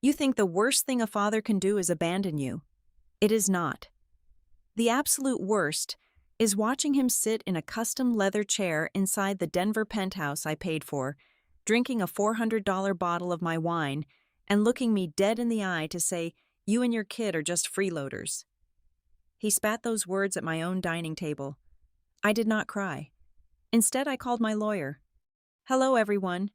You think the worst thing a father can do is abandon you. It is not. The absolute worst is watching him sit in a custom leather chair inside the Denver penthouse I paid for, drinking a $400 bottle of my wine, and looking me dead in the eye to say, "You and your kid are just freeloaders." He spat those words at my own dining table. I did not cry. Instead, I called my lawyer. "Hello, everyone.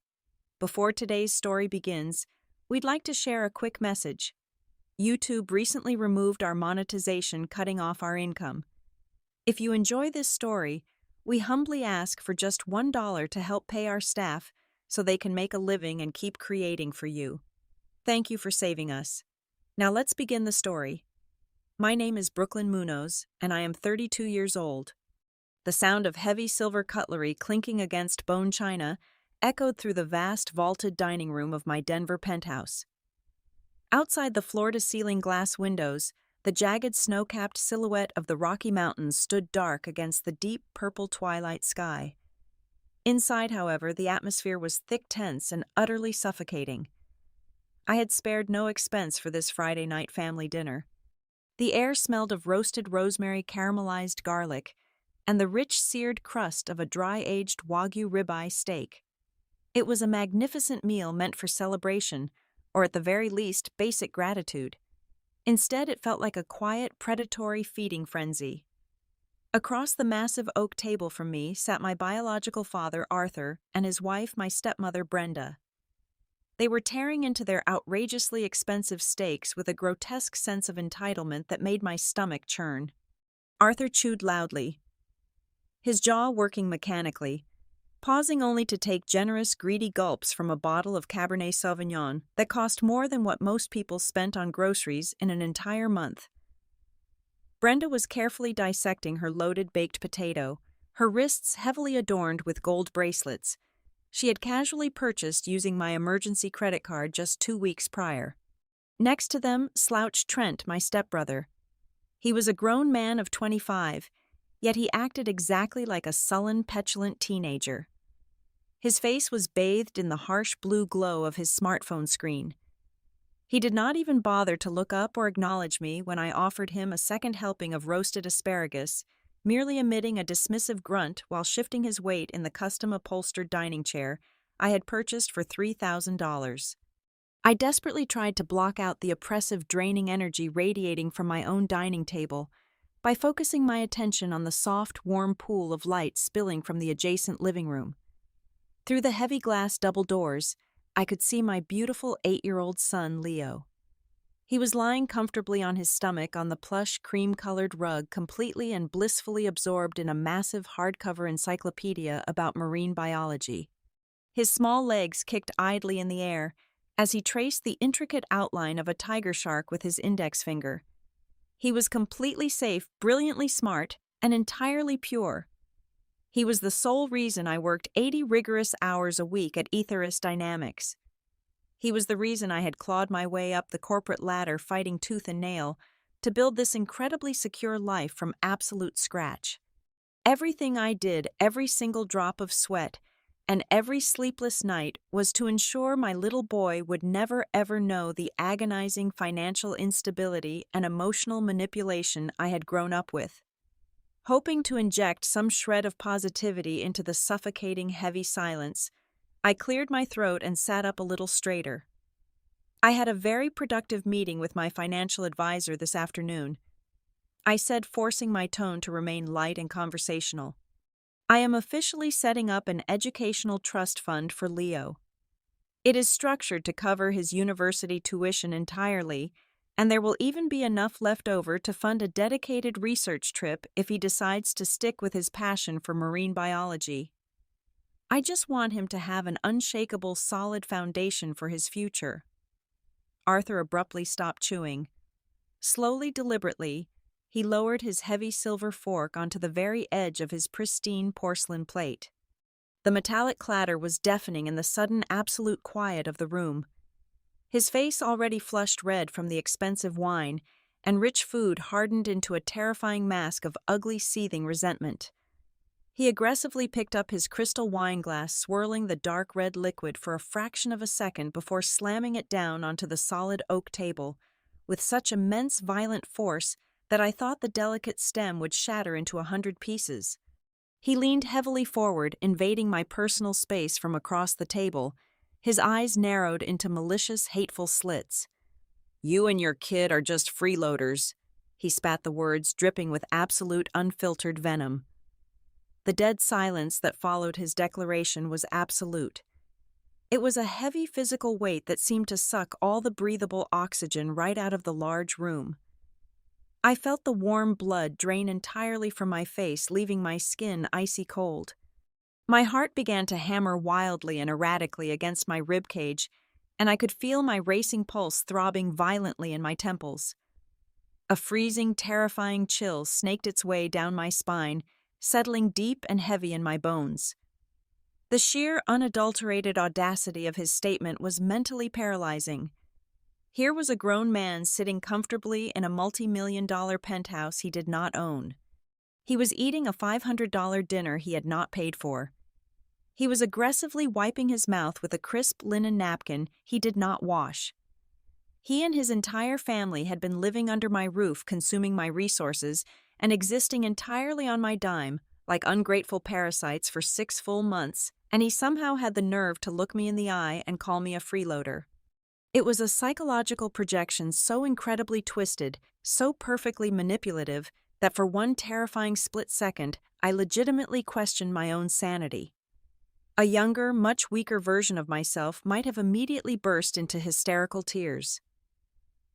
Before today's story begins, we'd like to share a quick message. YouTube recently removed our monetization, cutting off our income. If you enjoy this story, we humbly ask for just $1 to help pay our staff so they can make a living and keep creating for you. Thank you for saving us. Now let's begin the story. My name is Brooklyn Munoz, and I am 32 years old. The sound of heavy silver cutlery clinking against bone china echoed through the vast vaulted dining room of my Denver penthouse. Outside the floor-to-ceiling glass windows, the jagged snow-capped silhouette of the Rocky Mountains stood dark against the deep purple twilight sky. Inside, however, the atmosphere was thick, tense, and utterly suffocating. I had spared no expense for this Friday night family dinner. The air smelled of roasted rosemary, caramelized garlic, and the rich seared crust of a dry-aged Wagyu ribeye steak. It was a magnificent meal meant for celebration, or at the very least, basic gratitude. Instead, it felt like a quiet, predatory feeding frenzy. Across the massive oak table from me sat my biological father, Arthur, and his wife, my stepmother, Brenda. They were tearing into their outrageously expensive steaks with a grotesque sense of entitlement that made my stomach churn. Arthur chewed loudly, his jaw working mechanically, pausing only to take generous, greedy gulps from a bottle of Cabernet Sauvignon that cost more than what most people spent on groceries in an entire month. Brenda was carefully dissecting her loaded baked potato, her wrists heavily adorned with gold bracelets. She had casually purchased using my emergency credit card just 2 weeks prior. Next to them slouched Trent, my stepbrother. He was a grown man of 25, yet he acted exactly like a sullen, petulant teenager. His face was bathed in the harsh blue glow of his smartphone screen. He did not even bother to look up or acknowledge me when I offered him a second helping of roasted asparagus, merely emitting a dismissive grunt while shifting his weight in the custom-upholstered dining chair I had purchased for $3,000. I desperately tried to block out the oppressive, draining energy radiating from my own dining table by focusing my attention on the soft, warm pool of light spilling from the adjacent living room. Through the heavy glass double doors, I could see my beautiful 8-year-old son, Leo. He was lying comfortably on his stomach on the plush, cream-colored rug, completely and blissfully absorbed in a massive hardcover encyclopedia about marine biology. His small legs kicked idly in the air as he traced the intricate outline of a tiger shark with his index finger. He was completely safe, brilliantly smart, and entirely pure. He was the sole reason I worked 80 rigorous hours a week at Etherius Dynamics. He was the reason I had clawed my way up the corporate ladder fighting tooth and nail to build this incredibly secure life from absolute scratch. Everything I did, every single drop of sweat, and every sleepless night was to ensure my little boy would never ever know the agonizing financial instability and emotional manipulation I had grown up with. Hoping to inject some shred of positivity into the suffocating, heavy silence, I cleared my throat and sat up a little straighter. I had a very productive meeting with my financial advisor this afternoon. I said, forcing my tone to remain light and conversational. I am officially setting up an educational trust fund for Leo. It is structured to cover his university tuition entirely, and there will even be enough left over to fund a dedicated research trip if he decides to stick with his passion for marine biology. I just want him to have an unshakable, solid foundation for his future. Arthur abruptly stopped chewing. Slowly, deliberately, he lowered his heavy silver fork onto the very edge of his pristine porcelain plate. The metallic clatter was deafening in the sudden absolute quiet of the room. His face already flushed red from the expensive wine, and rich food hardened into a terrifying mask of ugly, seething resentment. He aggressively picked up his crystal wine glass, swirling the dark red liquid for a fraction of a second before slamming it down onto the solid oak table, with such immense violent force that I thought the delicate stem would shatter into 100 pieces. He leaned heavily forward, invading my personal space from across the table, his eyes narrowed into malicious, hateful slits. "You and your kid are just freeloaders," he spat the words, dripping with absolute unfiltered venom. The dead silence that followed his declaration was absolute. It was a heavy physical weight that seemed to suck all the breathable oxygen right out of the large room. I felt the warm blood drain entirely from my face, leaving my skin icy cold. My heart began to hammer wildly and erratically against my ribcage, and I could feel my racing pulse throbbing violently in my temples. A freezing, terrifying chill snaked its way down my spine, settling deep and heavy in my bones. The sheer, unadulterated audacity of his statement was mentally paralyzing. Here was a grown man sitting comfortably in a multi-million-dollar penthouse he did not own. He was eating a $500 dinner he had not paid for. He was aggressively wiping his mouth with a crisp linen napkin he did not wash. He and his entire family had been living under my roof, consuming my resources, and existing entirely on my dime, like ungrateful parasites for 6 full months, and he somehow had the nerve to look me in the eye and call me a freeloader. It was a psychological projection so incredibly twisted, so perfectly manipulative, that for one terrifying split second, I legitimately questioned my own sanity. A younger, much weaker version of myself might have immediately burst into hysterical tears.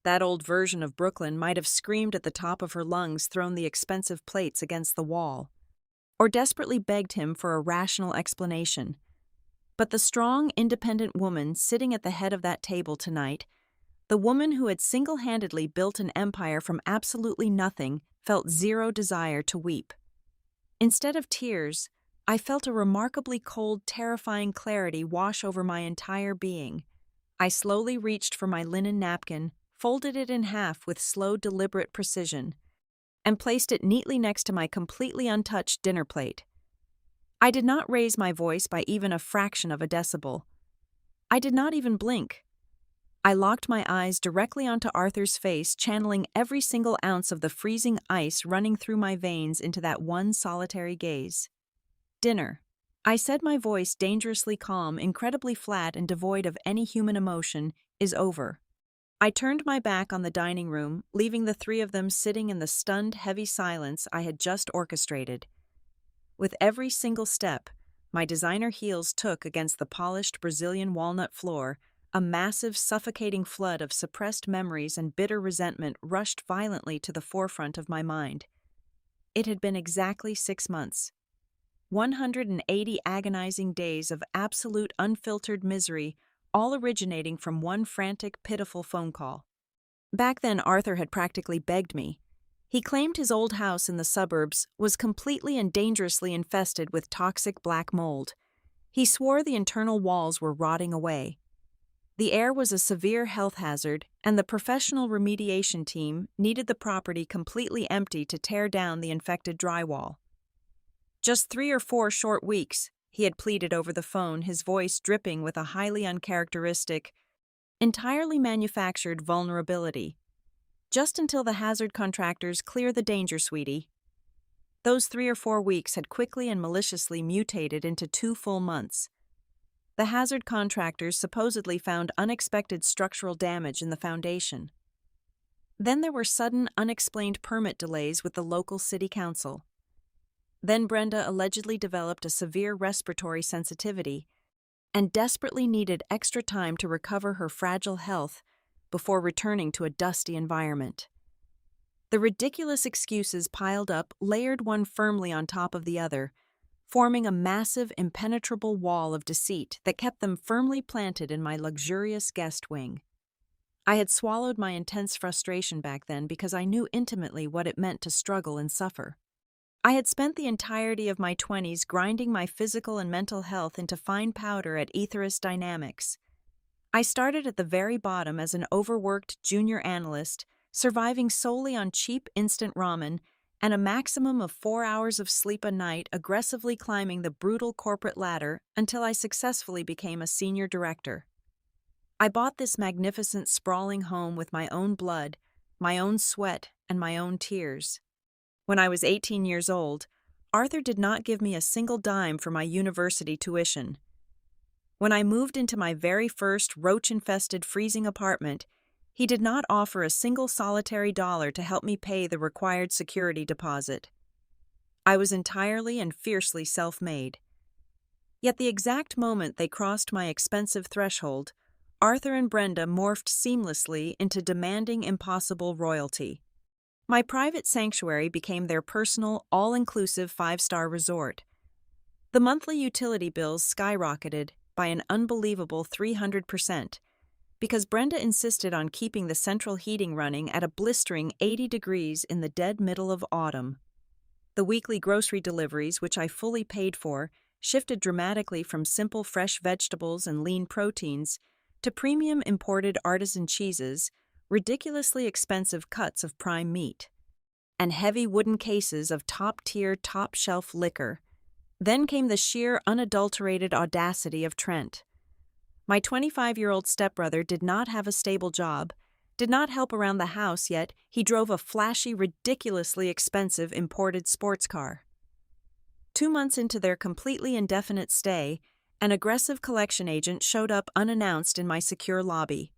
That old version of Brooklyn might have screamed at the top of her lungs, thrown the expensive plates against the wall, or desperately begged him for a rational explanation. But the strong, independent woman sitting at the head of that table tonight, the woman who had single-handedly built an empire from absolutely nothing, felt zero desire to weep. Instead of tears, I felt a remarkably cold, terrifying clarity wash over my entire being. I slowly reached for my linen napkin, folded it in half with slow, deliberate precision, and placed it neatly next to my completely untouched dinner plate. I did not raise my voice by even a fraction of a decibel. I did not even blink. I locked my eyes directly onto Arthur's face, channeling every single ounce of the freezing ice running through my veins into that one solitary gaze. "Dinner," I said, my voice dangerously calm, incredibly flat and devoid of any human emotion, "is over." I turned my back on the dining room, leaving the three of them sitting in the stunned, heavy silence I had just orchestrated. With every single step my designer heels took against the polished Brazilian walnut floor, a massive, suffocating flood of suppressed memories and bitter resentment rushed violently to the forefront of my mind. It had been exactly 6 months. 180 agonizing days of absolute unfiltered misery, all originating from one frantic, pitiful phone call. Back then, Arthur had practically begged me. He claimed his old house in the suburbs was completely and dangerously infested with toxic black mold. He swore the internal walls were rotting away. The air was a severe health hazard, and the professional remediation team needed the property completely empty to tear down the infected drywall. "Just 3 or 4 short weeks," he had pleaded over the phone, his voice dripping with a highly uncharacteristic, entirely manufactured vulnerability. "Just until the hazard contractors clear the danger, sweetie." Those 3 or 4 weeks had quickly and maliciously mutated into 2 full months. The hazard contractors supposedly found unexpected structural damage in the foundation. Then there were sudden, unexplained permit delays with the local city council. Then Brenda allegedly developed a severe respiratory sensitivity and desperately needed extra time to recover her fragile health before returning to a dusty environment. The ridiculous excuses piled up, layered one firmly on top of the other, forming a massive, impenetrable wall of deceit that kept them firmly planted in my luxurious guest wing. I had swallowed my intense frustration back then because I knew intimately what it meant to struggle and suffer. I had spent the entirety of my 20s grinding my physical and mental health into fine powder at Etherius Dynamics. I started at the very bottom as an overworked junior analyst, surviving solely on cheap instant ramen and a maximum of 4 hours of sleep a night aggressively climbing the brutal corporate ladder until I successfully became a senior director. I bought this magnificent sprawling home with my own blood, my own sweat, and my own tears. When I was 18 years old, Arthur did not give me a single dime for my university tuition. When I moved into my very first roach-infested freezing apartment, he did not offer a single solitary dollar to help me pay the required security deposit. I was entirely and fiercely self-made. Yet the exact moment they crossed my expensive threshold, Arthur and Brenda morphed seamlessly into demanding impossible royalty. My private sanctuary became their personal, all-inclusive 5-star resort. The monthly utility bills skyrocketed by an unbelievable 300%, because Brenda insisted on keeping the central heating running at a blistering 80 degrees in the dead middle of autumn. The weekly grocery deliveries, which I fully paid for, shifted dramatically from simple fresh vegetables and lean proteins to premium imported artisan cheeses, ridiculously expensive cuts of prime meat, and heavy wooden cases of top-tier, top-shelf liquor. Then came the sheer, unadulterated audacity of Trent. My 25-year-old stepbrother did not have a stable job, did not help around the house, yet he drove a flashy, ridiculously expensive imported sports car. 2 months into their completely indefinite stay, an aggressive collection agent showed up unannounced in my secure lobby.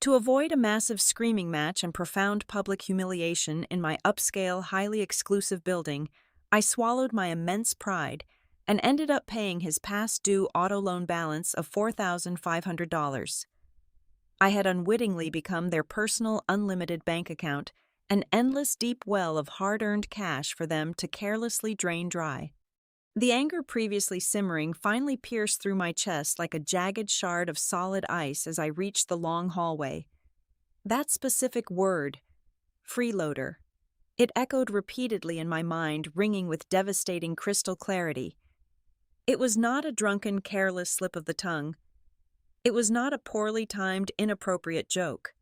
To avoid a massive screaming match and profound public humiliation in my upscale, highly exclusive building, I swallowed my immense pride and ended up paying his past-due auto loan balance of $4,500. I had unwittingly become their personal unlimited bank account, an endless deep well of hard-earned cash for them to carelessly drain dry. The anger previously simmering finally pierced through my chest like a jagged shard of solid ice as I reached the long hallway. That specific word, freeloader, it echoed repeatedly in my mind, ringing with devastating crystal clarity. It was not a drunken, careless slip of the tongue. It was not a poorly timed, inappropriate joke.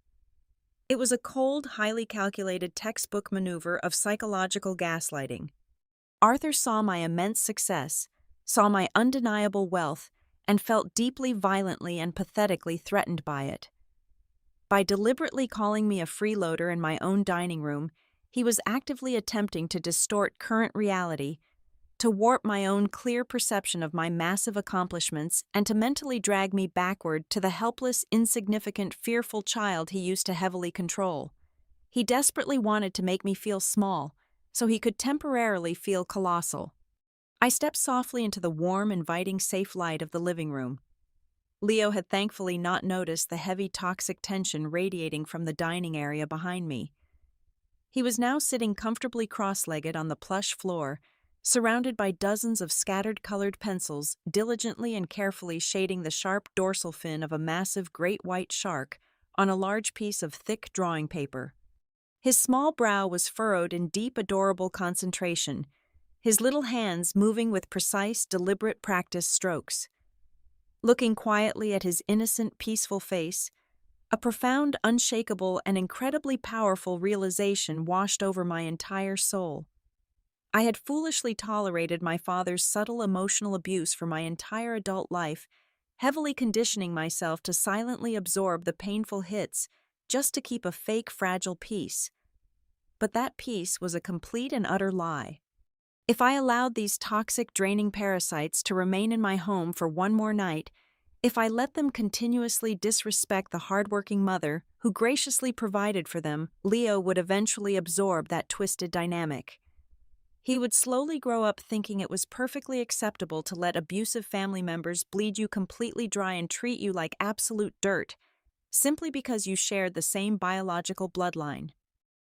It was a cold, highly calculated textbook maneuver of psychological gaslighting. Arthur saw my immense success, saw my undeniable wealth, and felt deeply, violently, and pathetically threatened by it. By deliberately calling me a freeloader in my own dining room, he was actively attempting to distort current reality, to warp my own clear perception of my massive accomplishments, and to mentally drag me backward to the helpless, insignificant, fearful child he used to heavily control. He desperately wanted to make me feel small, so he could temporarily feel colossal. I stepped softly into the warm, inviting, safe light of the living room. Leo had thankfully not noticed the heavy toxic tension radiating from the dining area behind me. He was now sitting comfortably cross-legged on the plush floor, surrounded by dozens of scattered colored pencils, diligently and carefully shading the sharp dorsal fin of a massive great white shark on a large piece of thick drawing paper. His small brow was furrowed in deep, adorable concentration, his little hands moving with precise, deliberate practice strokes. Looking quietly at his innocent, peaceful face, a profound, unshakable, and incredibly powerful realization washed over my entire soul. I had foolishly tolerated my father's subtle emotional abuse for my entire adult life, heavily conditioning myself to silently absorb the painful hits just to keep a fake, fragile peace. But that peace was a complete and utter lie. If I allowed these toxic, draining parasites to remain in my home for one more night, if I let them continuously disrespect the hardworking mother who graciously provided for them, Leo would eventually absorb that twisted dynamic. He would slowly grow up thinking it was perfectly acceptable to let abusive family members bleed you completely dry and treat you like absolute dirt, simply because you shared the same biological bloodline.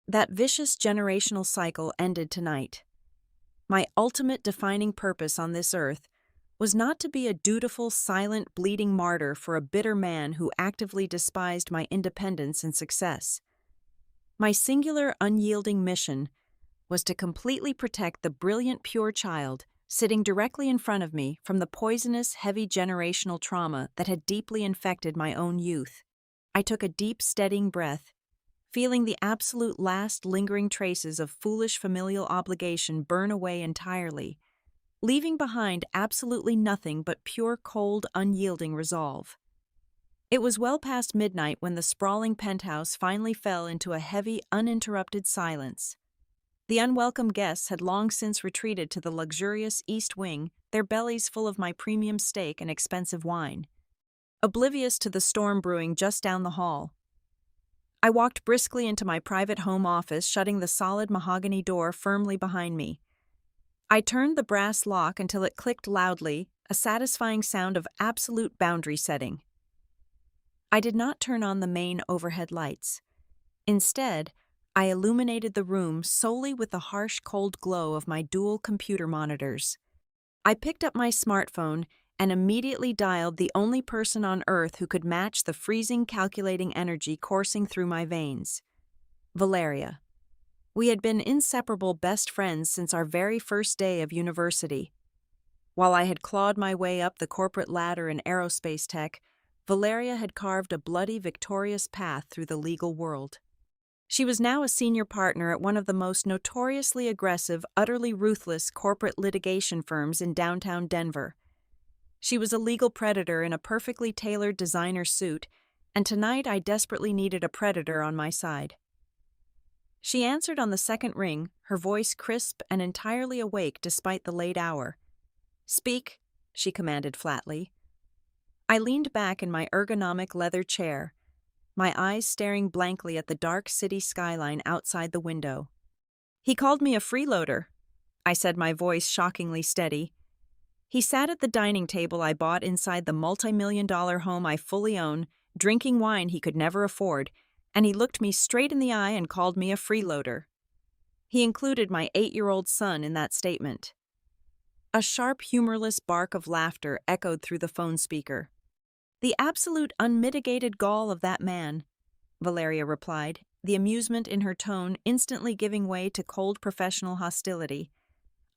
That vicious generational cycle ended tonight. My ultimate defining purpose on this earth was not to be a dutiful, silent, bleeding martyr for a bitter man who actively despised my independence and success. My singular, unyielding mission was to completely protect the brilliant, pure child sitting directly in front of me from the poisonous, heavy generational trauma that had deeply infected my own youth. I took a deep, steadying breath, feeling the absolute last lingering traces of foolish familial obligation burn away entirely, leaving behind absolutely nothing but pure cold, unyielding resolve. It was well past midnight when the sprawling penthouse finally fell into a heavy, uninterrupted silence. The unwelcome guests had long since retreated to the luxurious east wing, their bellies full of my premium steak and expensive wine, oblivious to the storm brewing just down the hall. I walked briskly into my private home office, shutting the solid mahogany door firmly behind me. I turned the brass lock until it clicked loudly, a satisfying sound of absolute boundary setting. I did not turn on the main overhead lights. Instead, I illuminated the room solely with the harsh, cold glow of my dual computer monitors. I picked up my smartphone and immediately dialed the only person on Earth who could match the freezing, calculating energy coursing through my veins: Valeria. We had been inseparable best friends since our very first day of university. While I had clawed my way up the corporate ladder in aerospace tech, Valeria had carved a bloody, victorious path through the legal world. She was now a senior partner at one of the most notoriously aggressive, utterly ruthless corporate litigation firms in downtown Denver. She was a legal predator in a perfectly tailored designer suit, and tonight I desperately needed a predator on my side. She answered on the second ring, her voice crisp and entirely awake despite the late hour. "Speak," she commanded flatly. I leaned back in my ergonomic leather chair, my eyes staring blankly at the dark city skyline outside the window. "He called me a freeloader," I said, my voice shockingly steady. "He sat at the dining table I bought inside the multi-million-dollar home I fully own, drinking wine he could never afford, and he looked me straight in the eye and called me a freeloader." He included my 8-year-old son in that statement. A sharp, humorless bark of laughter echoed through the phone speaker. "The absolute unmitigated gall of that man," Valeria replied, the amusement in her tone instantly giving way to cold professional hostility.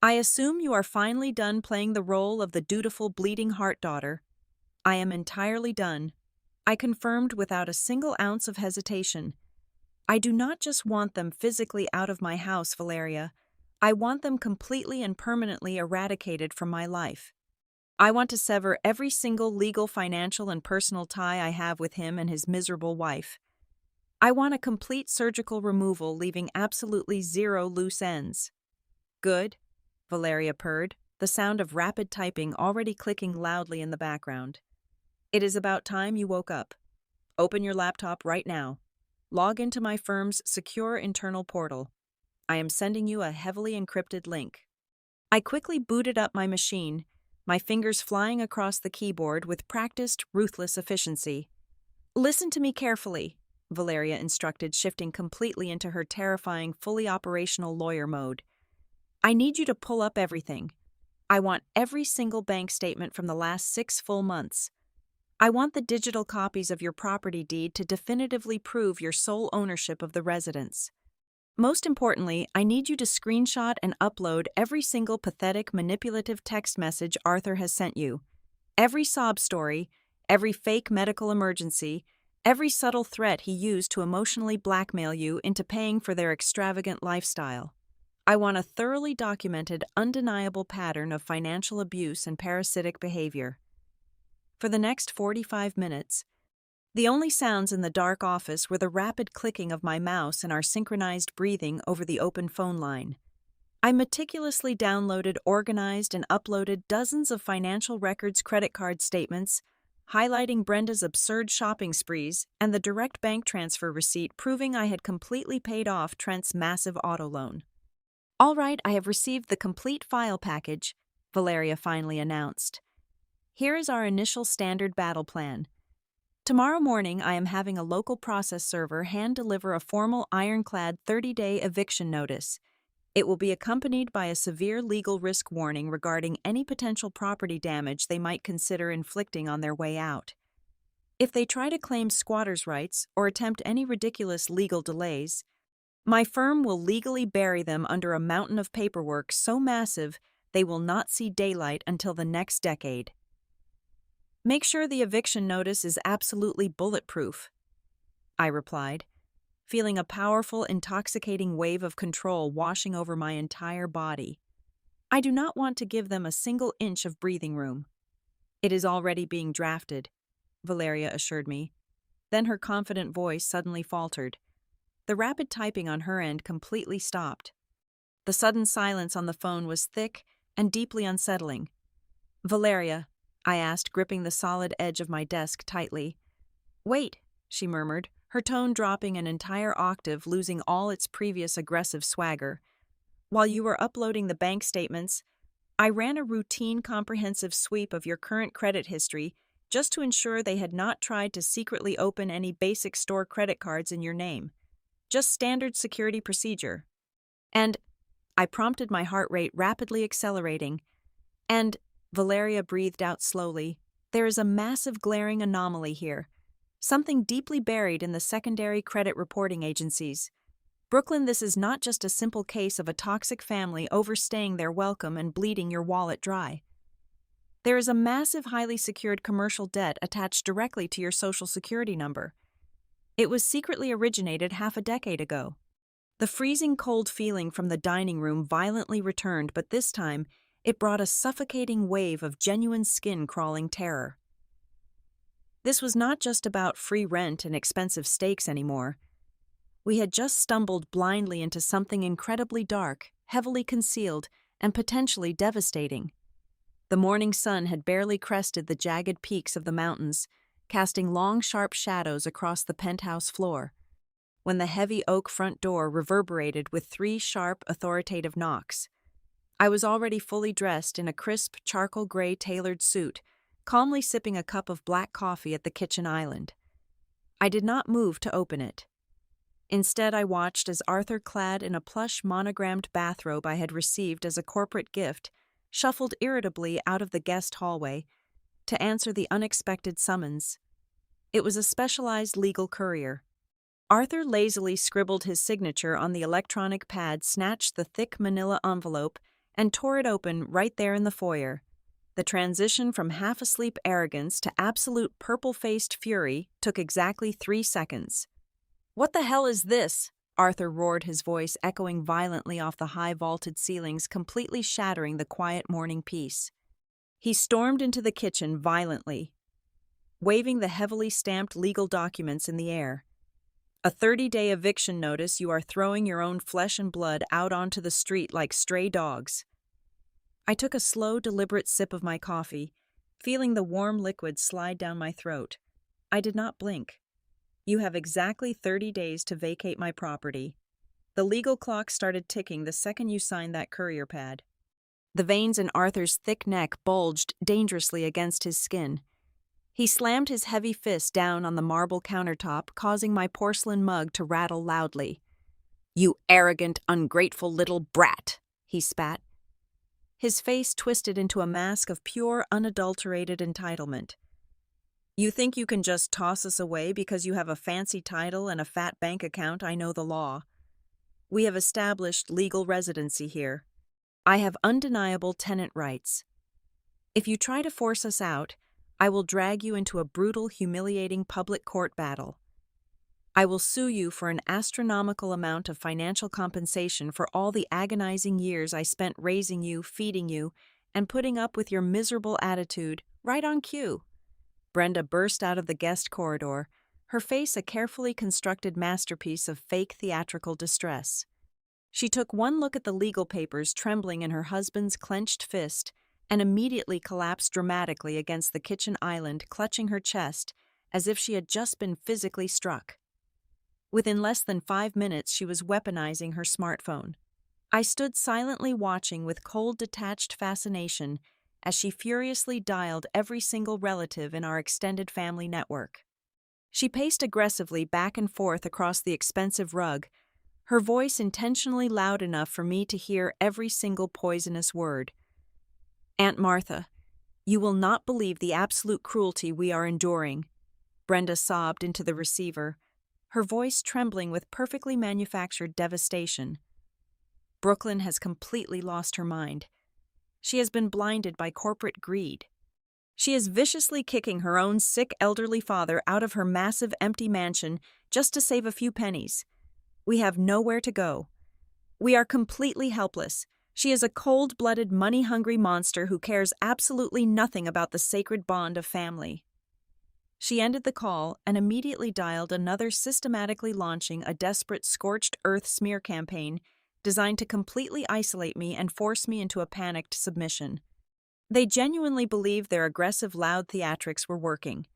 "I assume you are finally done playing the role of the dutiful bleeding heart daughter." "I am entirely done," I confirmed without a single ounce of hesitation. "I do not just want them physically out of my house, Valeria. I want them completely and permanently eradicated from my life. I want to sever every single legal, financial, and personal tie I have with him and his miserable wife. I want a complete surgical removal, leaving absolutely zero loose ends." "Good," Valeria purred, the sound of rapid typing already clicking loudly in the background. "It is about time you woke up. Open your laptop right now. Log into my firm's secure internal portal. I am sending you a heavily encrypted link." I quickly booted up my machine, my fingers flying across the keyboard with practiced, ruthless efficiency. "Listen to me carefully," Valeria instructed, shifting completely into her terrifying, fully operational lawyer mode. "I need you to pull up everything. I want every single bank statement from the last 6 full months. I want the digital copies of your property deed to definitively prove your sole ownership of the residence. Most importantly, I need you to screenshot and upload every single pathetic, manipulative text message Arthur has sent you. Every sob story, every fake medical emergency, every subtle threat he used to emotionally blackmail you into paying for their extravagant lifestyle. I want a thoroughly documented, undeniable pattern of financial abuse and parasitic behavior." For the next 45 minutes, the only sounds in the dark office were the rapid clicking of my mouse and our synchronized breathing over the open phone line. I meticulously downloaded, organized, and uploaded dozens of financial records, credit card statements, highlighting Brenda's absurd shopping sprees, and the direct bank transfer receipt proving I had completely paid off Trent's massive auto loan. "All right, I have received the complete file package," Valeria finally announced. "Here is our initial standard battle plan. Tomorrow morning, I am having a local process server hand-deliver a formal ironclad 30-day eviction notice. It will be accompanied by a severe legal risk warning regarding any potential property damage they might consider inflicting on their way out. If they try to claim squatters' rights or attempt any ridiculous legal delays, my firm will legally bury them under a mountain of paperwork so massive they will not see daylight until the next decade. Make sure the eviction notice is absolutely bulletproof," I replied, feeling a powerful, intoxicating wave of control washing over my entire body. I do not want to give them a single inch of breathing room. It is already being drafted, Valeria assured me. Then her confident voice suddenly faltered. The rapid typing on her end completely stopped. The sudden silence on the phone was thick and deeply unsettling. "Valeria," I asked, gripping the solid edge of my desk tightly. "Wait," she murmured, her tone dropping an entire octave, losing all its previous aggressive swagger. "While you were uploading the bank statements, I ran a routine comprehensive sweep of your current credit history just to ensure they had not tried to secretly open any basic store credit cards in your name. Just standard security procedure. And," I prompted, my heart rate rapidly accelerating, "and," Valeria breathed out slowly, "there is a massive glaring anomaly here. Something deeply buried in the secondary credit reporting agencies. Brooklyn, this is not just a simple case of a toxic family overstaying their welcome and bleeding your wallet dry. There is a massive, highly secured commercial debt attached directly to your social security number. It was secretly originated half a decade ago." The freezing cold feeling from the dining room violently returned, but this time it brought a suffocating wave of genuine skin-crawling terror. This was not just about free rent and expensive steaks anymore. We had just stumbled blindly into something incredibly dark, heavily concealed, and potentially devastating. The morning sun had barely crested the jagged peaks of the mountains, casting long, sharp shadows across the penthouse floor, when the heavy oak front door reverberated with 3 sharp, authoritative knocks. I was already fully dressed in a crisp, charcoal gray tailored suit, calmly sipping a cup of black coffee at the kitchen island. I did not move to open it. Instead, I watched as Arthur, clad in a plush monogrammed bathrobe I had received as a corporate gift, shuffled irritably out of the guest hallway to answer the unexpected summons. It was a specialized legal courier. Arthur lazily scribbled his signature on the electronic pad, snatched the thick manila envelope, and tore it open right there in the foyer. The transition from half-asleep arrogance to absolute purple-faced fury took exactly 3 seconds. "What the hell is this?" Arthur roared, his voice echoing violently off the high-vaulted ceilings, completely shattering the quiet morning peace. He stormed into the kitchen violently, waving the heavily stamped legal documents in the air. "A 30-day eviction notice. You are throwing your own flesh and blood out onto the street like stray dogs." I took a slow, deliberate sip of my coffee, feeling the warm liquid slide down my throat. I did not blink. "You have exactly 30 days to vacate my property. The legal clock started ticking the second you signed that courier pad." The veins in Arthur's thick neck bulged dangerously against his skin. He slammed his heavy fist down on the marble countertop, causing my porcelain mug to rattle loudly. "You arrogant, ungrateful little brat," he spat. His face twisted into a mask of pure, unadulterated entitlement. "You think you can just toss us away because you have a fancy title and a fat bank account? I know the law. We have established legal residency here. I have undeniable tenant rights. If you try to force us out, I will drag you into a brutal, humiliating public court battle. I will sue you for an astronomical amount of financial compensation for all the agonizing years I spent raising you, feeding you, and putting up with your miserable attitude, right on cue." Brenda burst out of the guest corridor, her face a carefully constructed masterpiece of fake theatrical distress. She took one look at the legal papers trembling in her husband's clenched fist and immediately collapsed dramatically against the kitchen island, clutching her chest as if she had just been physically struck. Within less than 5 minutes, she was weaponizing her smartphone. I stood silently watching with cold, detached fascination as she furiously dialed every single relative in our extended family network. She paced aggressively back and forth across the expensive rug, her voice intentionally loud enough for me to hear every single poisonous word. "Aunt Martha, you will not believe the absolute cruelty we are enduring," Brenda sobbed into the receiver, her voice trembling with perfectly manufactured devastation. "Brooklyn has completely lost her mind. She has been blinded by corporate greed. She is viciously kicking her own sick elderly father out of her massive empty mansion just to save a few pennies. We have nowhere to go. We are completely helpless. She is a cold-blooded, money-hungry monster who cares absolutely nothing about the sacred bond of family." She ended the call and immediately dialed another, systematically launching a desperate scorched earth smear campaign designed to completely isolate me and force me into a panicked submission. They genuinely believed their aggressive, loud theatrics were working.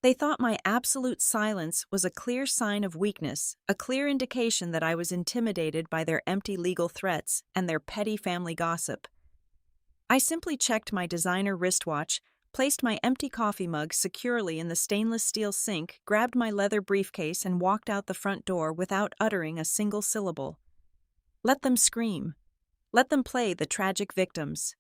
They thought my absolute silence was a clear sign of weakness, a clear indication that I was intimidated by their empty legal threats and their petty family gossip. I simply checked my designer wristwatch, placed my empty coffee mug securely in the stainless steel sink, grabbed my leather briefcase, and walked out the front door without uttering a single syllable. Let them scream. Let them play the tragic victims.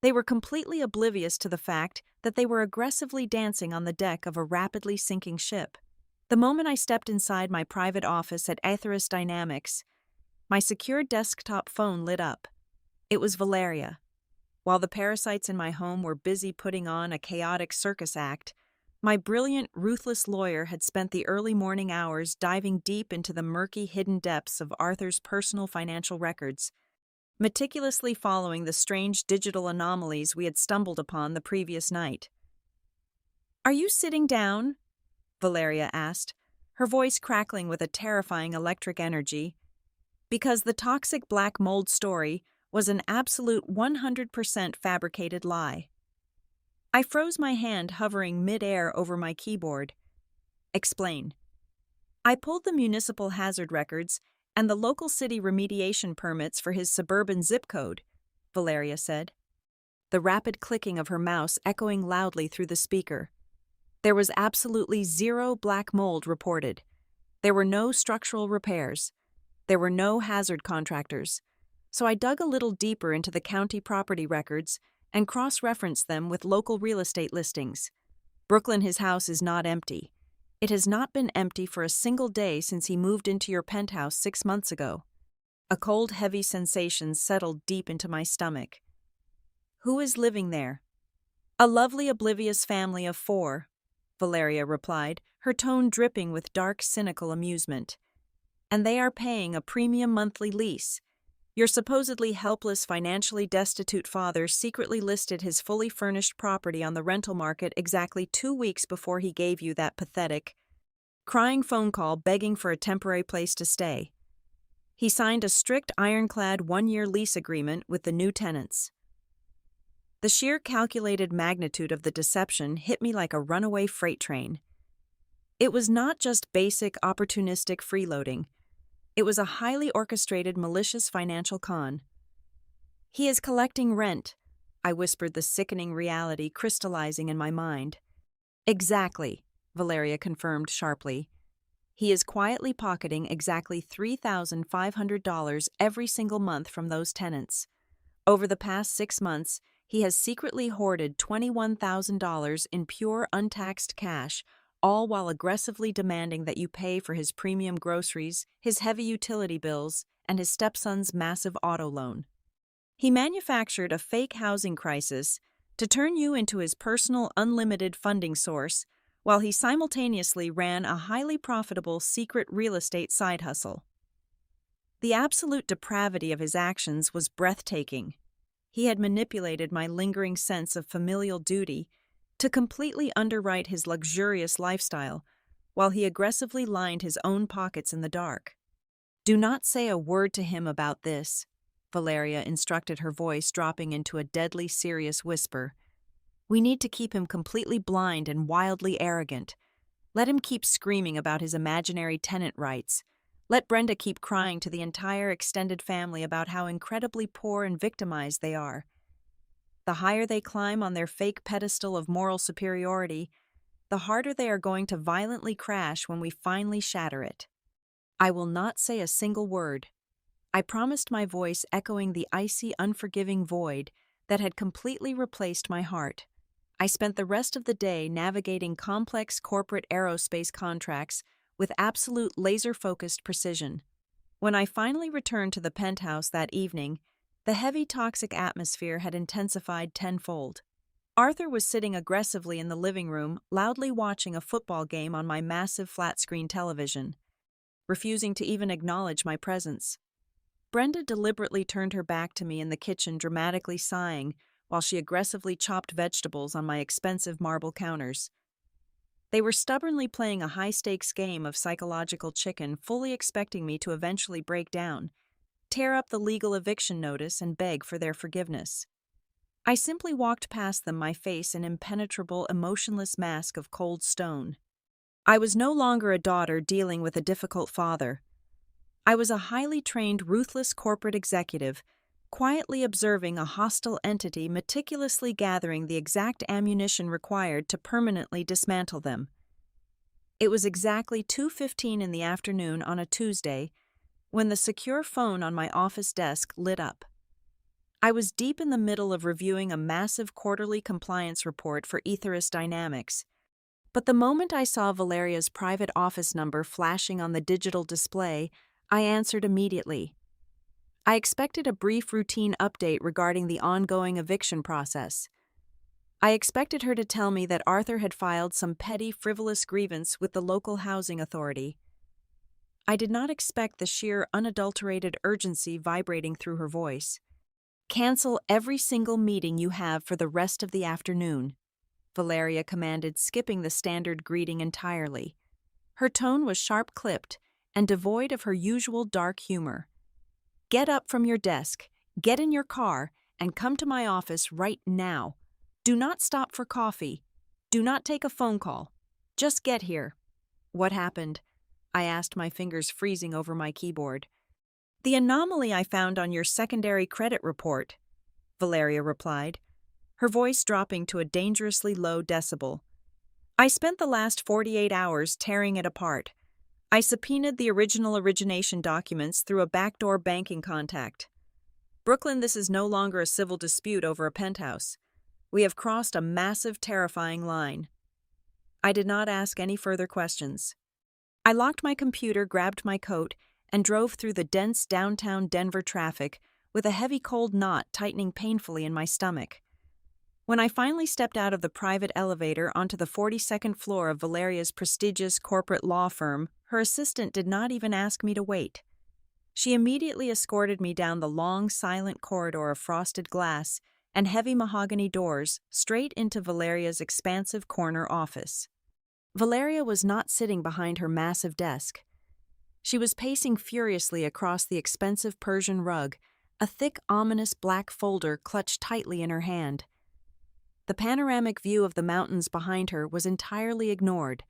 They were completely oblivious to the fact that they were aggressively dancing on the deck of a rapidly sinking ship. The moment I stepped inside my private office at Aetheris Dynamics, my secure desktop phone lit up. It was Valeria. While the parasites in my home were busy putting on a chaotic circus act, my brilliant, ruthless lawyer had spent the early morning hours diving deep into the murky, hidden depths of Arthur's personal financial records, meticulously following the strange digital anomalies we had stumbled upon the previous night. "Are you sitting down?" Valeria asked, her voice crackling with a terrifying electric energy, because the toxic black mold story was an absolute 100% fabricated lie. I froze, my hand hovering mid-air over my keyboard. "Explain." I pulled the municipal hazard records and the local city remediation permits for his suburban zip code, Valeria said, the rapid clicking of her mouse echoing loudly through the speaker. There was absolutely zero black mold reported. There were no structural repairs. There were no hazard contractors. So I dug a little deeper into the county property records and cross-referenced them with local real estate listings. Brooklyn, his house is not empty. It has not been empty for a single day since he moved into your penthouse 6 months ago. A cold, heavy sensation settled deep into my stomach. Who is living there? A lovely, oblivious family of 4, Valeria replied, her tone dripping with dark, cynical amusement. And they are paying a premium monthly lease. Your supposedly helpless, financially destitute father secretly listed his fully furnished property on the rental market exactly 2 weeks before he gave you that pathetic, crying phone call begging for a temporary place to stay. He signed a strict, ironclad 1-year lease agreement with the new tenants. The sheer calculated magnitude of the deception hit me like a runaway freight train. It was not just basic, opportunistic freeloading. It was a highly orchestrated, malicious financial con. "He is collecting rent," I whispered, the sickening reality crystallizing in my mind. "Exactly," Valeria confirmed sharply. "He is quietly pocketing exactly $3,500 every single month from those tenants. Over the past 6 months, he has secretly hoarded $21,000 in pure, untaxed cash, all while aggressively demanding that you pay for his premium groceries, his heavy utility bills, and his stepson's massive auto loan. He manufactured a fake housing crisis to turn you into his personal unlimited funding source, while he simultaneously ran a highly profitable secret real estate side hustle. The absolute depravity of his actions was breathtaking. He had manipulated my lingering sense of familial duty to completely underwrite his luxurious lifestyle, while he aggressively lined his own pockets in the dark. "Do not say a word to him about this," Valeria instructed, her voice dropping into a deadly serious whisper. "We need to keep him completely blind and wildly arrogant. Let him keep screaming about his imaginary tenant rights. Let Brenda keep crying to the entire extended family about how incredibly poor and victimized they are. The higher they climb on their fake pedestal of moral superiority, the harder they are going to violently crash when we finally shatter it. I will not say a single word." I promised, my voice echoing the icy, unforgiving void that had completely replaced my heart. I spent the rest of the day navigating complex corporate aerospace contracts with absolute laser-focused precision. When I finally returned to the penthouse that evening, the heavy, toxic atmosphere had intensified tenfold. Arthur was sitting aggressively in the living room, loudly watching a football game on my massive flat-screen television. refusing to even acknowledge my presence. Brenda deliberately turned her back to me in the kitchen, dramatically sighing, while she aggressively chopped vegetables on my expensive marble counters. They were stubbornly playing a high-stakes game of psychological chicken, fully expecting me to eventually break down, tear up the legal eviction notice, and beg for their forgiveness. I simply walked past them, my face an impenetrable, emotionless mask of cold stone. I was no longer a daughter dealing with a difficult father. I was a highly trained, ruthless corporate executive, quietly observing a hostile entity meticulously gathering the exact ammunition required to permanently dismantle them. It was exactly 2:15 in the afternoon on a Tuesday when the secure phone on my office desk lit up. I was deep in the middle of reviewing a massive quarterly compliance report for Etherius Dynamics, but the moment I saw Valeria's private office number flashing on the digital display, I answered immediately. I expected a brief routine update regarding the ongoing eviction process. I expected her to tell me that Arthur had filed some petty, frivolous grievance with the local housing authority. I did not expect the sheer, unadulterated urgency vibrating through her voice. "Cancel every single meeting you have for the rest of the afternoon," Valeria commanded, skipping the standard greeting entirely. Her tone was sharp-clipped and devoid of her usual dark humor. "Get up from your desk, get in your car, and come to my office right now. Do not stop for coffee. Do not take a phone call. Just get here." "What happened?" I asked, my fingers freezing over my keyboard. "The anomaly I found on your secondary credit report," Valeria replied, her voice dropping to a dangerously low decibel. "I spent the last 48 hours tearing it apart. I subpoenaed the original origination documents through a backdoor banking contact. Brooklyn, this is no longer a civil dispute over a penthouse. We have crossed a massive, terrifying line." I did not ask any further questions. I locked my computer, grabbed my coat, and drove through the dense downtown Denver traffic with a heavy cold knot tightening painfully in my stomach. When I finally stepped out of the private elevator onto the 42nd floor of Valeria's prestigious corporate law firm, her assistant did not even ask me to wait. She immediately escorted me down the long, silent corridor of frosted glass and heavy mahogany doors straight into Valeria's expansive corner office. Valeria was not sitting behind her massive desk. She was pacing furiously across the expensive Persian rug, a thick, ominous black folder clutched tightly in her hand. The panoramic view of the mountains behind her was entirely ignored.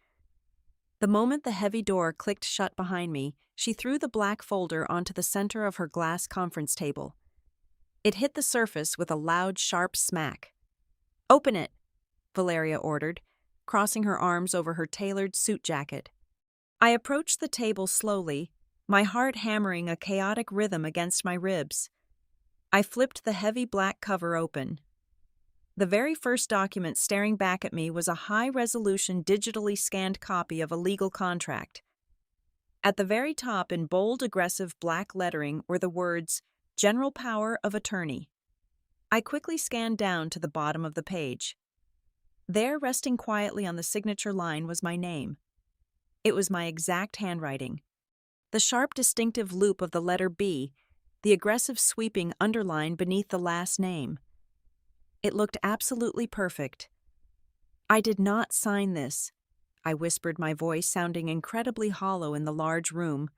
The moment the heavy door clicked shut behind me, she threw the black folder onto the center of her glass conference table. It hit the surface with a loud, sharp smack. "Open it," Valeria ordered, crossing her arms over her tailored suit jacket. I approached the table slowly, my heart hammering a chaotic rhythm against my ribs. I flipped the heavy black cover open. The very first document staring back at me was a high-resolution, digitally scanned copy of a legal contract. At the very top, in bold, aggressive black lettering, were the words, "General Power of Attorney." I quickly scanned down to the bottom of the page. There, resting quietly on the signature line, was my name. It was my exact handwriting. The sharp, distinctive loop of the letter B, the aggressive sweeping underline beneath the last name. It looked absolutely perfect. "I did not sign this," I whispered, my voice sounding incredibly hollow in the large room.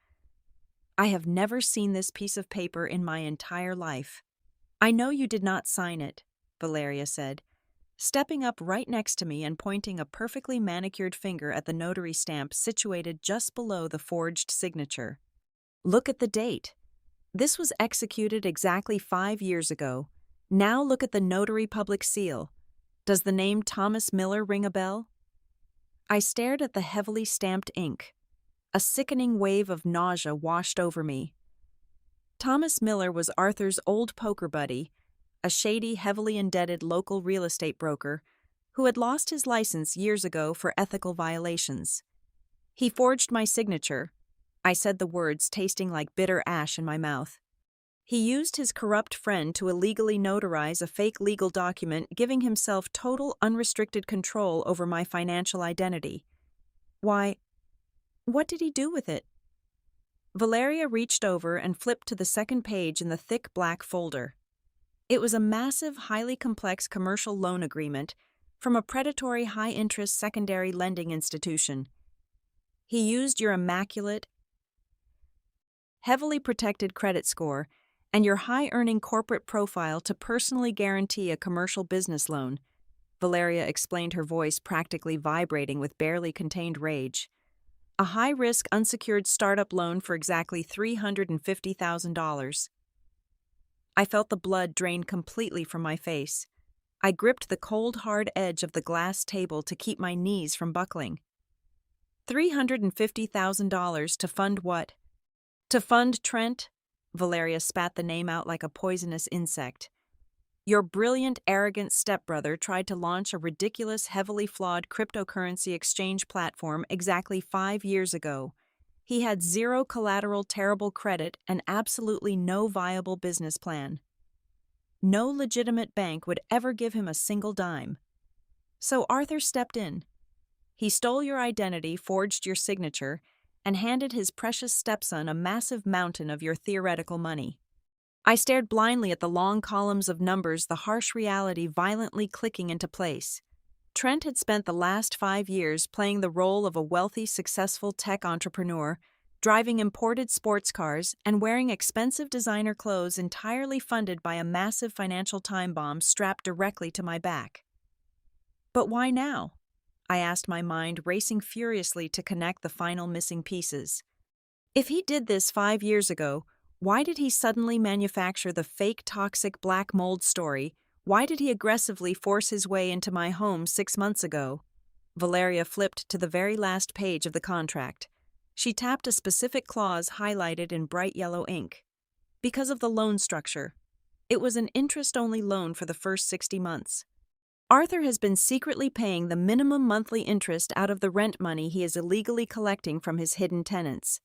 "I have never seen this piece of paper in my entire life." "I know you did not sign it," Valeria said, stepping up right next to me and pointing a perfectly manicured finger at the notary stamp situated just below the forged signature. "Look at the date. This was executed exactly 5 years ago. Now look at the notary public seal. Does the name Thomas Miller ring a bell?" I stared at the heavily stamped ink. A sickening wave of nausea washed over me. Thomas Miller was Arthur's old poker buddy, a shady, heavily indebted local real estate broker who had lost his license years ago for ethical violations. "He forged my signature." I said the words, tasting like bitter ash in my mouth. "He used his corrupt friend to illegally notarize a fake legal document, giving himself total unrestricted control over my financial identity." "Why, what did he do with it?" Valeria reached over and flipped to the second page in the thick black folder. It was a massive, highly complex commercial loan agreement from a predatory high-interest secondary lending institution. He used your immaculate, heavily protected credit score and your high-earning corporate profile to personally guarantee a commercial business loan, Valeria explained, her voice practically vibrating with barely contained rage. A high-risk unsecured startup loan for exactly $350,000. I felt the blood drain completely from my face. I gripped the cold, hard edge of the glass table to keep my knees from buckling. $350,000 to fund what? To fund Trent? Valeria spat the name out like a poisonous insect. Your brilliant, arrogant stepbrother tried to launch a ridiculous, heavily flawed cryptocurrency exchange platform exactly 5 years ago. He had zero collateral, terrible credit, and absolutely no viable business plan. No legitimate bank would ever give him a single dime. So Arthur stepped in. He stole your identity, forged your signature, and handed his precious stepson a massive mountain of your theoretical money. I stared blindly at the long columns of numbers, the harsh reality violently clicking into place. Trent had spent the last 5 years playing the role of a wealthy, successful tech entrepreneur, driving imported sports cars and wearing expensive designer clothes entirely funded by a massive financial time bomb strapped directly to my back. But why now? I asked, my mind racing furiously to connect the final missing pieces. If he did this 5 years ago, why did he suddenly manufacture the fake toxic black mold story? Why did he aggressively force his way into my home 6 months ago? Valeria flipped to the very last page of the contract. She tapped a specific clause highlighted in bright yellow ink. Because of the loan structure. It was an interest-only loan for the first 60 months. Arthur has been secretly paying the minimum monthly interest out of the rent money he is illegally collecting from his hidden tenants.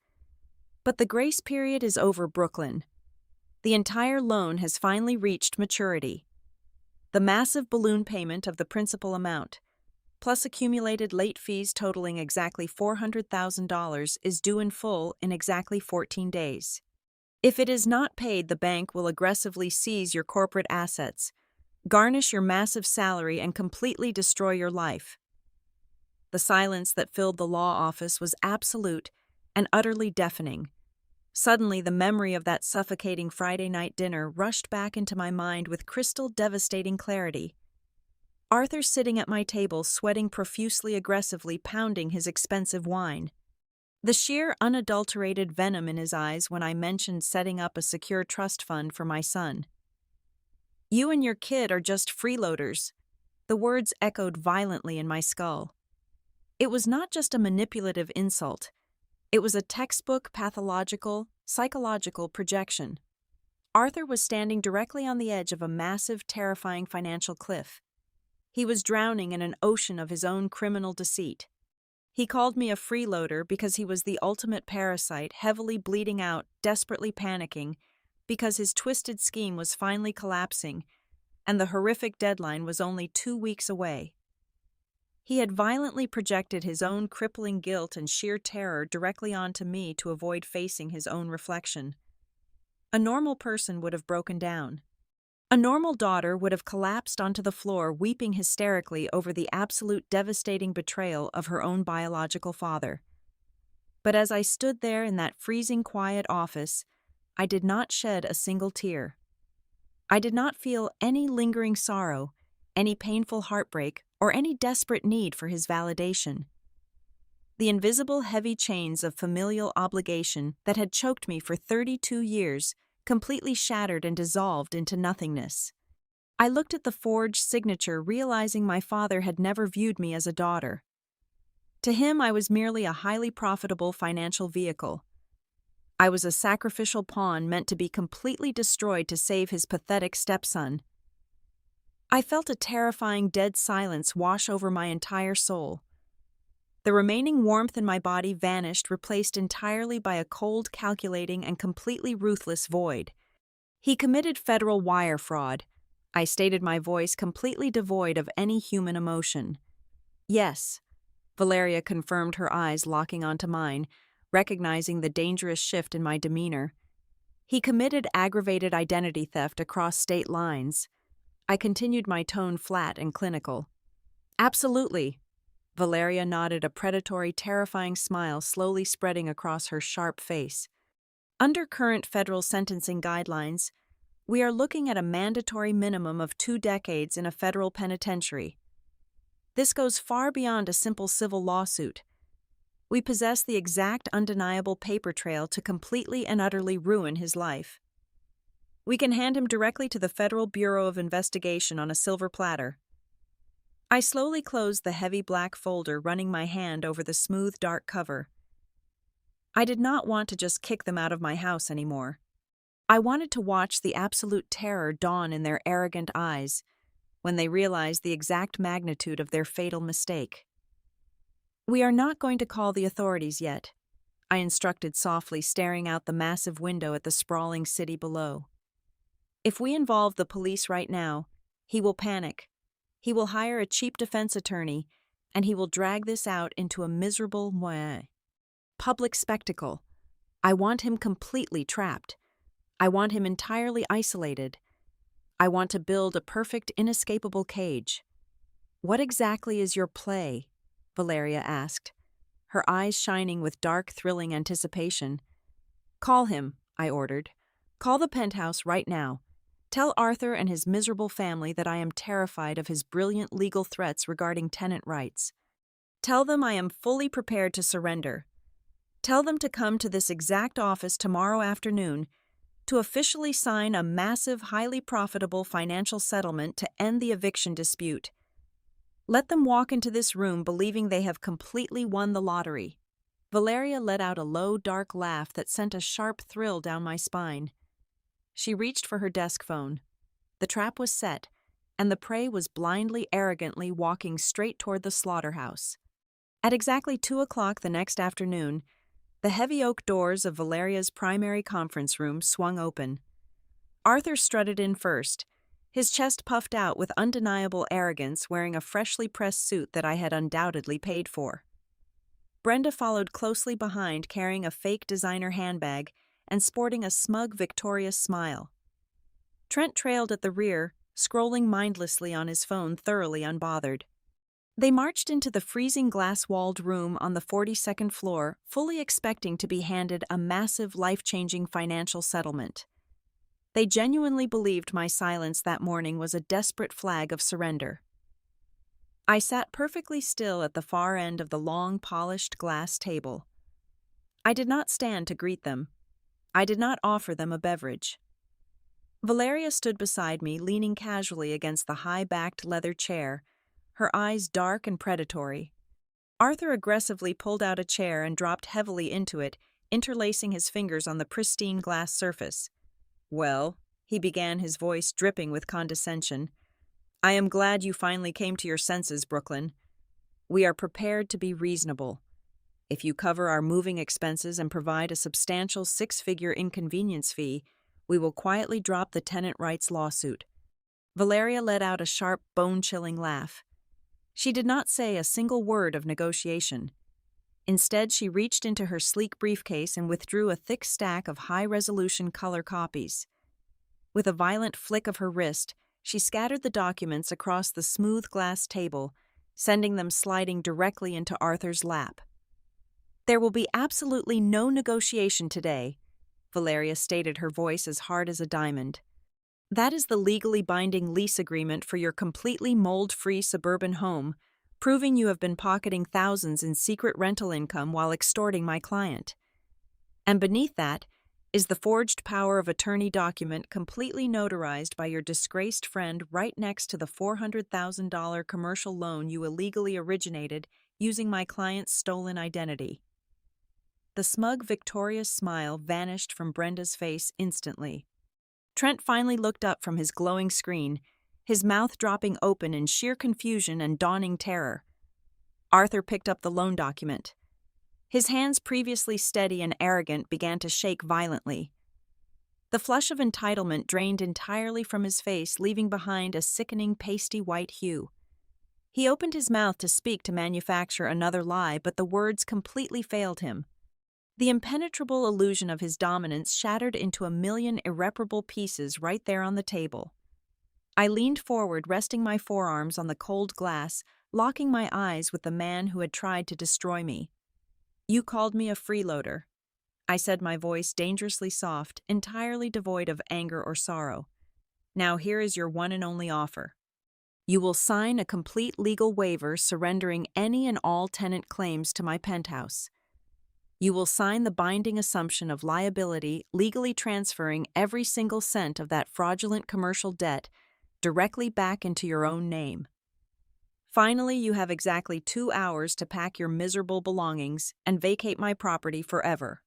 But the grace period is over, Brooklyn. The entire loan has finally reached maturity. The massive balloon payment of the principal amount, plus accumulated late fees totaling exactly $400,000, is due in full in exactly 14 days. If it is not paid, the bank will aggressively seize your corporate assets, garnish your massive salary, and completely destroy your life. The silence that filled the law office was absolute and utterly deafening. Suddenly, the memory of that suffocating Friday night dinner rushed back into my mind with crystal devastating clarity. Arthur sitting at my table, sweating profusely, aggressively pounding his expensive wine. The sheer, unadulterated venom in his eyes when I mentioned setting up a secure trust fund for my son. You and your kid are just freeloaders. The words echoed violently in my skull. It was not just a manipulative insult. It was a textbook pathological, psychological projection. Arthur was standing directly on the edge of a massive, terrifying financial cliff. He was drowning in an ocean of his own criminal deceit. He called me a freeloader because he was the ultimate parasite, heavily bleeding out, desperately panicking, because his twisted scheme was finally collapsing, and the horrific deadline was only 2 weeks away. He had violently projected his own crippling guilt and sheer terror directly onto me to avoid facing his own reflection. A normal person would have broken down. A normal daughter would have collapsed onto the floor, weeping hysterically over the absolute devastating betrayal of her own biological father. But as I stood there in that freezing quiet office, I did not shed a single tear. I did not feel any lingering sorrow, any painful heartbreak, or any desperate need for his validation. The invisible heavy chains of familial obligation that had choked me for 32 years completely shattered and dissolved into nothingness. I looked at the forged signature, realizing my father had never viewed me as a daughter. To him, I was merely a highly profitable financial vehicle. I was a sacrificial pawn meant to be completely destroyed to save his pathetic stepson. I felt a terrifying dead silence wash over my entire soul. The remaining warmth in my body vanished, replaced entirely by a cold, calculating, and completely ruthless void. He committed federal wire fraud. I stated, my voice completely devoid of any human emotion. Yes, Valeria confirmed, her eyes locking onto mine. recognizing the dangerous shift in my demeanor. He committed aggravated identity theft across state lines. I continued my tone flat and clinical. Absolutely. Valeria nodded, a predatory, terrifying smile slowly spreading across her sharp face. Under current federal sentencing guidelines, we are looking at a mandatory minimum of 2 decades in a federal penitentiary. This goes far beyond a simple civil lawsuit. We possess the exact undeniable paper trail to completely and utterly ruin his life. We can hand him directly to the Federal Bureau of Investigation on a silver platter. I slowly closed the heavy black folder, running my hand over the smooth, dark cover. I did not want to just kick them out of my house anymore. I wanted to watch the absolute terror dawn in their arrogant eyes when they realized the exact magnitude of their fatal mistake. We are not going to call the authorities yet, I instructed softly, staring out the massive window at the sprawling city below. If we involve the police right now, he will panic. He will hire a cheap defense attorney, and he will drag this out into a miserable public spectacle. I want him completely trapped. I want him entirely isolated. I want to build a perfect, inescapable cage. What exactly is your play? Valeria asked, her eyes shining with dark, thrilling anticipation. Call him, I ordered. Call the penthouse right now. Tell Arthur and his miserable family that I am terrified of his brilliant legal threats regarding tenant rights. Tell them I am fully prepared to surrender. Tell them to come to this exact office tomorrow afternoon to officially sign a massive, highly profitable financial settlement to end the eviction dispute. Let them walk into this room believing they have completely won the lottery. Valeria let out a low, dark laugh that sent a sharp thrill down my spine. She reached for her desk phone. The trap was set, and the prey was blindly, arrogantly walking straight toward the slaughterhouse. At exactly 2 o'clock the next afternoon, the heavy oak doors of Valeria's primary conference room swung open. Arthur strutted in first, his chest puffed out with undeniable arrogance, wearing a freshly pressed suit that I had undoubtedly paid for. Brenda followed closely behind, carrying a fake designer handbag and sporting a smug, victorious smile. Trent trailed at the rear, scrolling mindlessly on his phone, thoroughly unbothered. They marched into the freezing glass-walled room on the 42nd floor, fully expecting to be handed a massive, life-changing financial settlement. They genuinely believed my silence that morning was a desperate flag of surrender. I sat perfectly still at the far end of the long, polished glass table. I did not stand to greet them. I did not offer them a beverage. Valeria stood beside me, leaning casually against the high-backed leather chair, her eyes dark and predatory. Arthur aggressively pulled out a chair and dropped heavily into it, interlacing his fingers on the pristine glass surface. "Well," he began, his voice dripping with condescension, "I am glad you finally came to your senses, Brooklyn. We are prepared to be reasonable. If you cover our moving expenses and provide a substantial 6-figure inconvenience fee, we will quietly drop the tenant rights lawsuit." Valeria let out a sharp, bone-chilling laugh. She did not say a single word of negotiation. Instead, she reached into her sleek briefcase and withdrew a thick stack of high-resolution color copies. With a violent flick of her wrist, she scattered the documents across the smooth glass table, sending them sliding directly into Arthur's lap. "There will be absolutely no negotiation today," Valeria stated, her voice as hard as a diamond. "That is the legally binding lease agreement for your completely mold-free suburban home, proving you have been pocketing thousands in secret rental income while extorting my client. And beneath that is the forged power of attorney document completely notarized by your disgraced friend right next to the $400,000 commercial loan you illegally originated using my client's stolen identity." The smug, victorious smile vanished from Brenda's face instantly. Trent finally looked up from his glowing screen, his mouth dropping open in sheer confusion and dawning terror. Arthur picked up the loan document. His hands, previously steady and arrogant, began to shake violently. The flush of entitlement drained entirely from his face, leaving behind a sickening pasty white hue. He opened his mouth to speak, to manufacture another lie, but the words completely failed him. The impenetrable illusion of his dominance shattered into a million irreparable pieces right there on the table. I leaned forward, resting my forearms on the cold glass, locking my eyes with the man who had tried to destroy me. "You called me a freeloader," I said, my voice dangerously soft, entirely devoid of anger or sorrow. "Now here is your one and only offer. You will sign a complete legal waiver surrendering any and all tenant claims to my penthouse. You will sign the binding assumption of liability, legally transferring every single cent of that fraudulent commercial debt directly back into your own name. Finally, you have exactly 2 hours to pack your miserable belongings and vacate my property forever."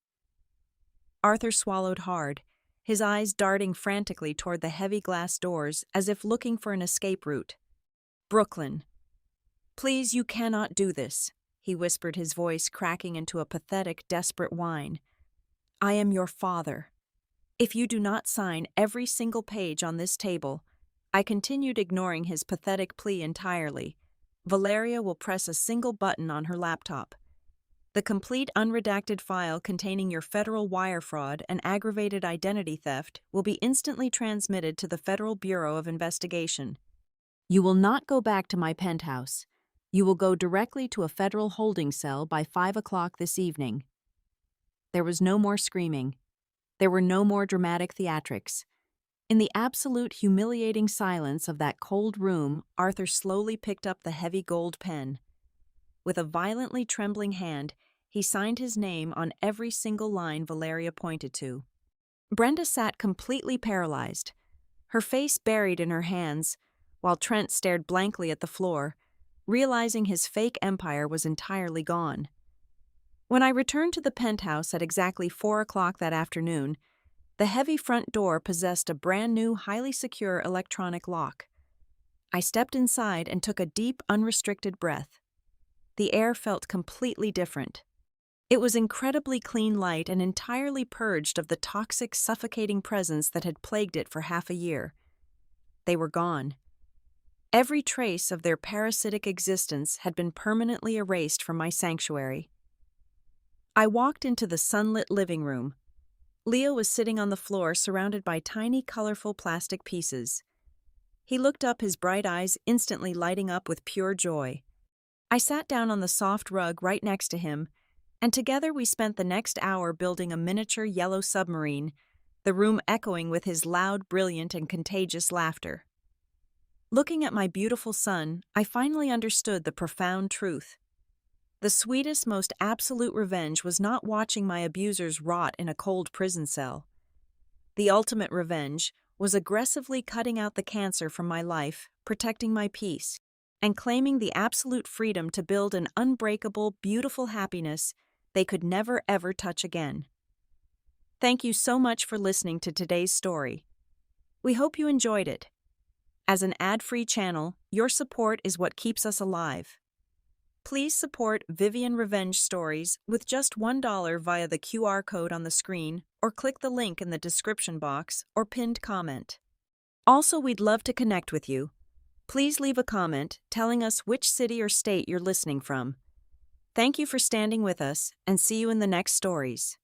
Arthur swallowed hard, his eyes darting frantically toward the heavy glass doors as if looking for an escape route. "Brooklyn, please, you cannot do this," he whispered, his voice cracking into a pathetic, desperate whine. "I am your father. If you do not sign every single page on this table," I continued, ignoring his pathetic plea entirely, "Valeria will press a single button on her laptop. The complete unredacted file containing your federal wire fraud and aggravated identity theft will be instantly transmitted to the Federal Bureau of Investigation. You will not go back to my penthouse. You will go directly to a federal holding cell by 5 o'clock this evening." There was no more screaming. There were no more dramatic theatrics. In the absolute humiliating silence of that cold room, Arthur slowly picked up the heavy gold pen. With a violently trembling hand, he signed his name on every single line Valeria pointed to. Brenda sat completely paralyzed, her face buried in her hands, while Trent stared blankly at the floor, realizing his fake empire was entirely gone. When I returned to the penthouse at exactly 4 o'clock that afternoon, the heavy front door possessed a brand new, highly secure electronic lock. I stepped inside and took a deep, unrestricted breath. The air felt completely different. It was incredibly clean light and entirely purged of the toxic, suffocating presence that had plagued it for half a year. They were gone. Every trace of their parasitic existence had been permanently erased from my sanctuary. I walked into the sunlit living room. Leo was sitting on the floor, surrounded by tiny, colorful plastic pieces. He looked up, his bright eyes instantly lighting up with pure joy. I sat down on the soft rug right next to him, and together we spent the next hour building a miniature yellow submarine, the room echoing with his loud, brilliant, and contagious laughter. Looking at my beautiful son, I finally understood the profound truth. The sweetest, most absolute revenge was not watching my abusers rot in a cold prison cell. The ultimate revenge was aggressively cutting out the cancer from my life, protecting my peace, and claiming the absolute freedom to build an unbreakable, beautiful happiness they could never ever touch again. Thank you so much for listening to today's story. We hope you enjoyed it. As an ad-free channel, your support is what keeps us alive. Please support Vivian Revenge Stories with just $1 via the QR code on the screen, or click the link in the description box or pinned comment. Also, we'd love to connect with you. Please leave a comment telling us which city or state you're listening from. Thank you for standing with us, and see you in the next stories.